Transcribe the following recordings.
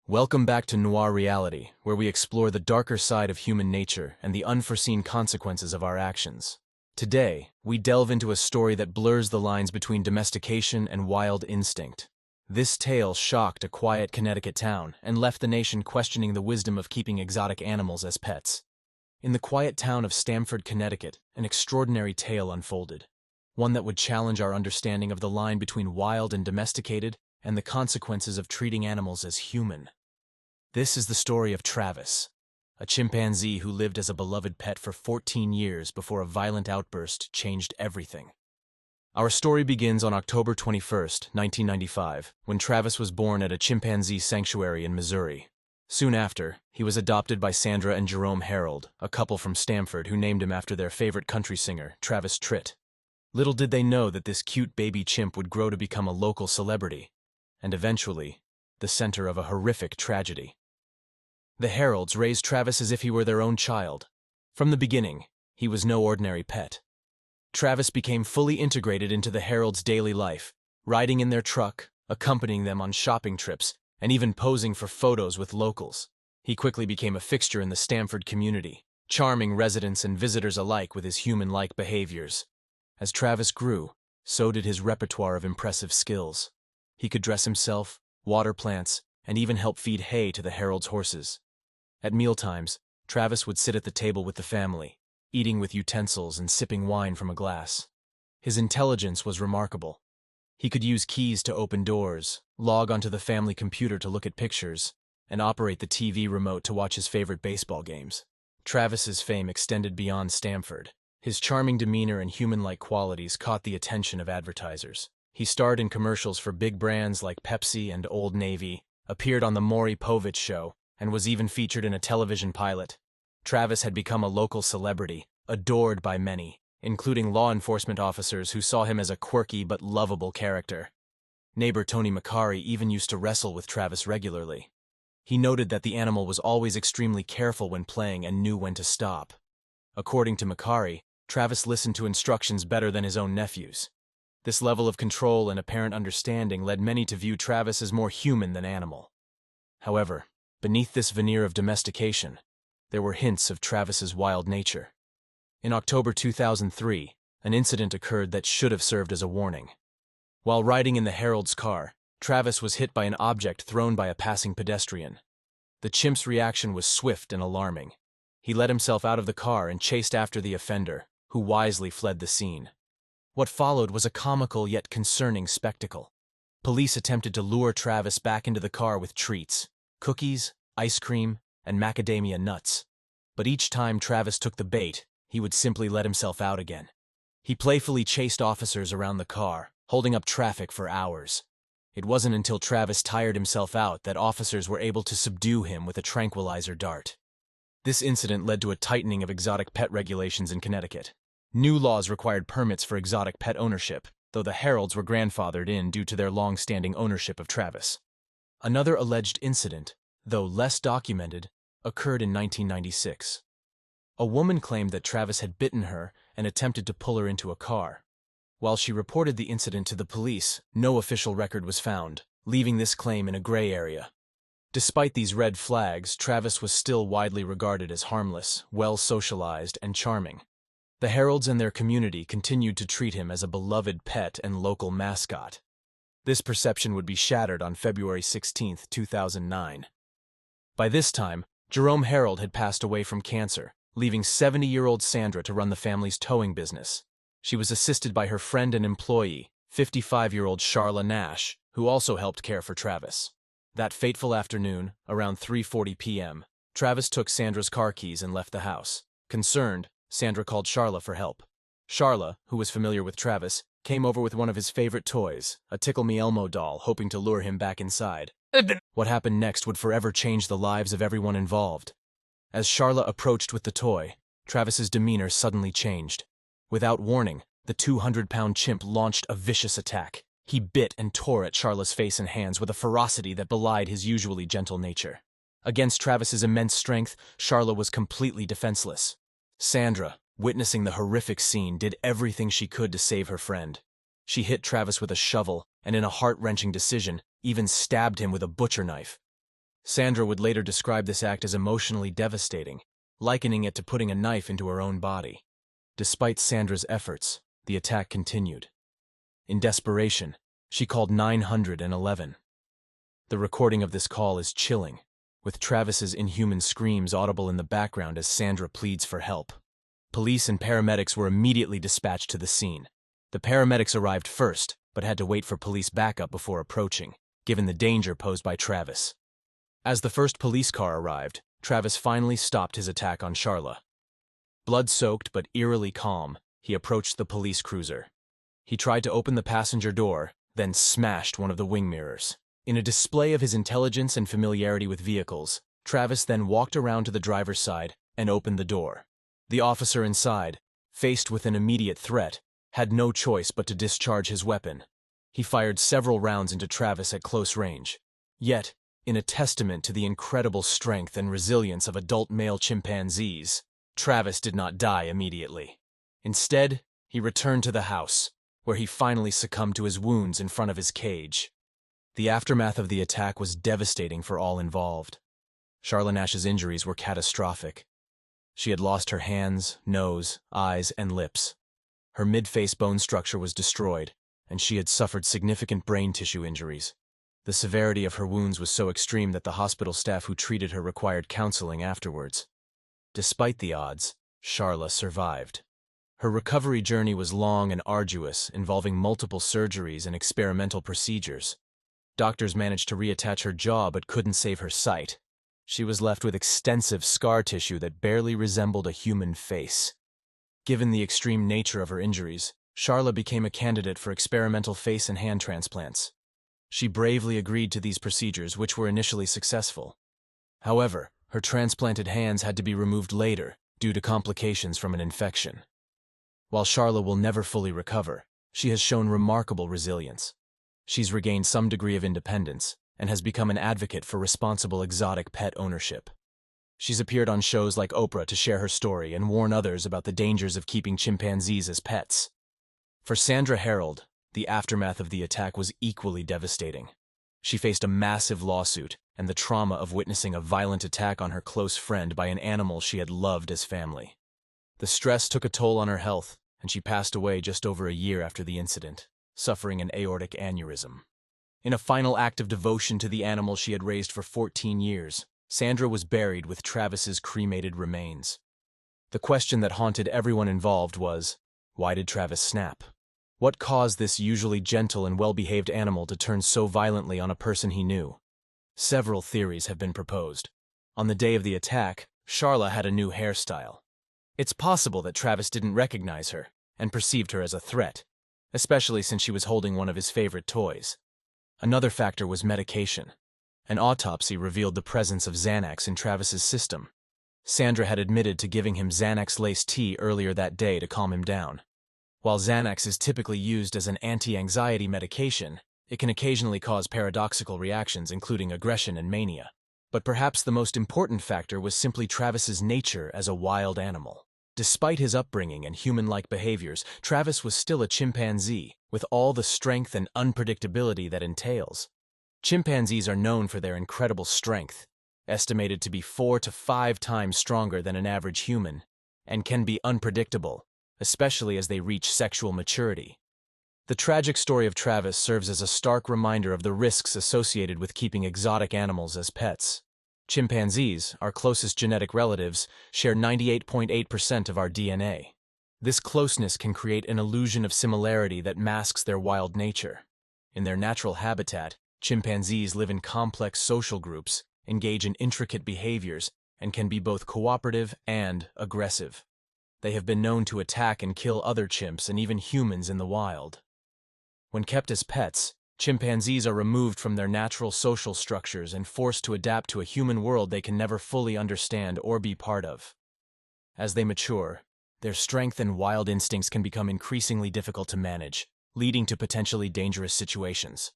Welcome back to Noir Reality, where we explore the darker side of human nature and the unforeseen consequences of our actions. Today, we delve into a story that blurs the lines between domestication and wild instinct. This tale shocked a quiet Connecticut town and left the nation questioning the wisdom of keeping exotic animals as pets. In the quiet town of Stamford, Connecticut, an extraordinary tale unfolded. One that would challenge our understanding of the line between wild and domesticated and the consequences of treating animals as human. This is the story of Travis, a chimpanzee who lived as a beloved pet for 14 years before a violent outburst changed everything. Our story begins on October 21st, 1995, when Travis was born at a chimpanzee sanctuary in Missouri. Soon after, he was adopted by Sandra and Jerome Harold, a couple from Stamford who named him after their favorite country singer, Travis Tritt. Little did they know that this cute baby chimp would grow to become a local celebrity, and eventually, the center of a horrific tragedy. The Harolds raised Travis as if he were their own child. From the beginning, he was no ordinary pet. Travis became fully integrated into the Harolds' daily life, riding in their truck, accompanying them on shopping trips, and even posing for photos with locals. He quickly became a fixture in the Stamford community, charming residents and visitors alike with his human-like behaviors. As Travis grew, so did his repertoire of impressive skills. He could dress himself, water plants, and even help feed hay to the Harolds' horses. At mealtimes, Travis would sit at the table with the family, eating with utensils and sipping wine from a glass. His intelligence was remarkable. He could use keys to open doors, log onto the family computer to look at pictures, and operate the TV remote to watch his favorite baseball games. Travis's fame extended beyond Stamford. His charming demeanor and human-like qualities caught the attention of advertisers. He starred in commercials for big brands like Pepsi and Old Navy, appeared on The Maury Povich Show, and was even featured in a television pilot. Travis had become a local celebrity, adored by many, including law enforcement officers who saw him as a quirky but lovable character. Neighbor Tony Macari even used to wrestle with Travis regularly. He noted that the animal was always extremely careful when playing and knew when to stop. According to Macari, Travis listened to instructions better than his own nephews. This level of control and apparent understanding led many to view Travis as more human than animal. However, beneath this veneer of domestication, there were hints of Travis's wild nature. In October 2003, an incident occurred that should have served as a warning. While riding in the Harolds' car, Travis was hit by an object thrown by a passing pedestrian. The chimp's reaction was swift and alarming. He let himself out of the car and chased after the offender, who wisely fled the scene. What followed was a comical yet concerning spectacle. Police attempted to lure Travis back into the car with treats, cookies, ice cream, and macadamia nuts. But each time Travis took the bait, he would simply let himself out again. He playfully chased officers around the car, holding up traffic for hours. It wasn't until Travis tired himself out that officers were able to subdue him with a tranquilizer dart. This incident led to a tightening of exotic pet regulations in Connecticut. New laws required permits for exotic pet ownership, though the Harolds were grandfathered in due to their long-standing ownership of Travis. Another alleged incident, though less documented, occurred in 1996. A woman claimed that Travis had bitten her and attempted to pull her into a car. While she reported the incident to the police, no official record was found, leaving this claim in a gray area. Despite these red flags, Travis was still widely regarded as harmless, well-socialized, and charming. The Harolds and their community continued to treat him as a beloved pet and local mascot. This perception would be shattered on February 16, 2009. By this time, Jerome Harold had passed away from cancer, leaving 70-year-old Sandra to run the family's towing business. She was assisted by her friend and employee, 55-year-old Charla Nash, who also helped care for Travis. That fateful afternoon, around 3:40 p.m., Travis took Sandra's car keys and left the house. Concerned, Sandra called Charla for help. Charla, who was familiar with Travis, came over with one of his favorite toys, a Tickle Me Elmo doll, hoping to lure him back inside. What happened next would forever change the lives of everyone involved. As Charla approached with the toy, Travis's demeanor suddenly changed. Without warning, the 200-pound chimp launched a vicious attack. He bit and tore at Charla's face and hands with a ferocity that belied his usually gentle nature. Against Travis's immense strength, Charla was completely defenseless. Sandra, witnessing the horrific scene, did everything she could to save her friend. She hit Travis with a shovel and, in a heart-wrenching decision, even stabbed him with a butcher knife. Sandra would later describe this act as emotionally devastating, likening it to putting a knife into her own body. Despite Sandra's efforts, the attack continued. In desperation, she called 911. The recording of this call is chilling, with Travis's inhuman screams audible in the background as Sandra pleads for help. Police and paramedics were immediately dispatched to the scene. The paramedics arrived first, but had to wait for police backup before approaching, given the danger posed by Travis. As the first police car arrived, Travis finally stopped his attack on Charla. Blood-soaked but eerily calm, he approached the police cruiser. He tried to open the passenger door, then smashed one of the wing mirrors. In a display of his intelligence and familiarity with vehicles, Travis then walked around to the driver's side and opened the door. The officer inside, faced with an immediate threat, had no choice but to discharge his weapon. He fired several rounds into Travis at close range. Yet, in a testament to the incredible strength and resilience of adult male chimpanzees, Travis did not die immediately. Instead, he returned to the house, where he finally succumbed to his wounds in front of his cage. The aftermath of the attack was devastating for all involved. Charla Nash's injuries were catastrophic. She had lost her hands, nose, eyes, and lips. Her mid-face bone structure was destroyed, and she had suffered significant brain tissue injuries. The severity of her wounds was so extreme that the hospital staff who treated her required counseling afterwards. Despite the odds, Charla survived. Her recovery journey was long and arduous, involving multiple surgeries and experimental procedures. Doctors managed to reattach her jaw but couldn't save her sight. She was left with extensive scar tissue that barely resembled a human face. Given the extreme nature of her injuries, Charla became a candidate for experimental face and hand transplants. She bravely agreed to these procedures, which were initially successful. However, her transplanted hands had to be removed later due to complications from an infection. While Charla will never fully recover, she has shown remarkable resilience. She's regained some degree of independence and has become an advocate for responsible exotic pet ownership. She's appeared on shows like Oprah to share her story and warn others about the dangers of keeping chimpanzees as pets. For Sandra Harold, the aftermath of the attack was equally devastating. She faced a massive lawsuit and the trauma of witnessing a violent attack on her close friend by an animal she had loved as family. The stress took a toll on her health, and she passed away just over a year after the incident, suffering an aortic aneurysm. In a final act of devotion to the animal she had raised for 14 years, Sandra was buried with Travis's cremated remains. The question that haunted everyone involved was, why did Travis snap? What caused this usually gentle and well-behaved animal to turn so violently on a person he knew? Several theories have been proposed. On the day of the attack, Charla had a new hairstyle. It's possible that Travis didn't recognize her and perceived her as a threat, especially since she was holding one of his favorite toys. Another factor was medication. An autopsy revealed the presence of Xanax in Travis's system. Sandra had admitted to giving him Xanax-laced tea earlier that day to calm him down. While Xanax is typically used as an anti-anxiety medication, it can occasionally cause paradoxical reactions, including aggression and mania. But perhaps the most important factor was simply Travis's nature as a wild animal. Despite his upbringing and human-like behaviors, Travis was still a chimpanzee, with all the strength and unpredictability that entails. Chimpanzees are known for their incredible strength, estimated to be 4 to 5 times stronger than an average human, and can be unpredictable, especially as they reach sexual maturity. The tragic story of Travis serves as a stark reminder of the risks associated with keeping exotic animals as pets. Chimpanzees, our closest genetic relatives, share 98.8% of our DNA. This closeness can create an illusion of similarity that masks their wild nature. In their natural habitat, chimpanzees live in complex social groups, engage in intricate behaviors, and can be both cooperative and aggressive. They have been known to attack and kill other chimps and even humans in the wild. When kept as pets, chimpanzees are removed from their natural social structures and forced to adapt to a human world they can never fully understand or be part of. As they mature, their strength and wild instincts can become increasingly difficult to manage, leading to potentially dangerous situations.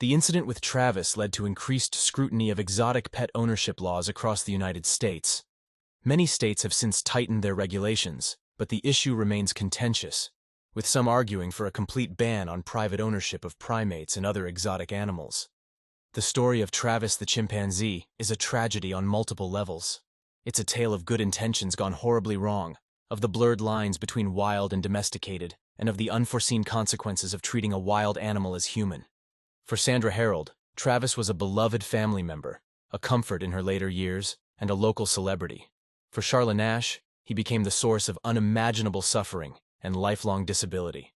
The incident with Travis led to increased scrutiny of exotic pet ownership laws across the United States. Many states have since tightened their regulations, but the issue remains contentious, with some arguing for a complete ban on private ownership of primates and other exotic animals. The story of Travis the chimpanzee is a tragedy on multiple levels. It's a tale of good intentions gone horribly wrong, of the blurred lines between wild and domesticated, and of the unforeseen consequences of treating a wild animal as human. For Sandra Harold, Travis was a beloved family member, a comfort in her later years, and a local celebrity. For Charla Nash, he became the source of unimaginable suffering and lifelong disability.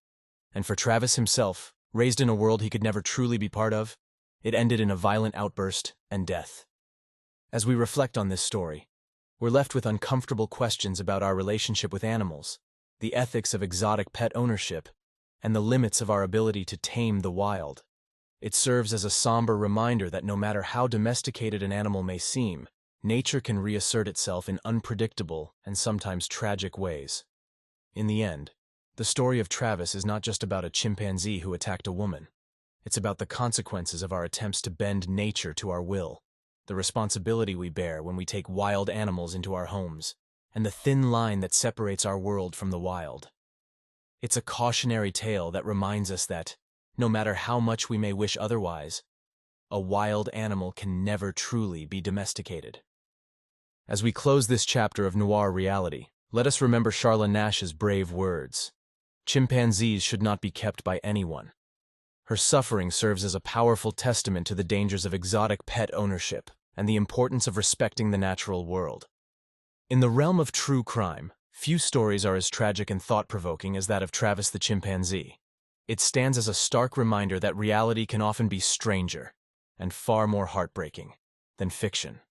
And for Travis himself, raised in a world he could never truly be part of, it ended in a violent outburst and death. As we reflect on this story, we're left with uncomfortable questions about our relationship with animals, the ethics of exotic pet ownership, and the limits of our ability to tame the wild. It serves as a somber reminder that no matter how domesticated an animal may seem, nature can reassert itself in unpredictable and sometimes tragic ways. In the end, the story of Travis is not just about a chimpanzee who attacked a woman. It's about the consequences of our attempts to bend nature to our will, the responsibility we bear when we take wild animals into our homes, and the thin line that separates our world from the wild. It's a cautionary tale that reminds us that, no matter how much we may wish otherwise, a wild animal can never truly be domesticated. As we close this chapter of noir reality, let us remember Charla Nash's brave words. Chimpanzees should not be kept by anyone. Her suffering serves as a powerful testament to the dangers of exotic pet ownership and the importance of respecting the natural world. In the realm of true crime, few stories are as tragic and thought-provoking as that of Travis the chimpanzee. It stands as a stark reminder that reality can often be stranger and far more heartbreaking than fiction.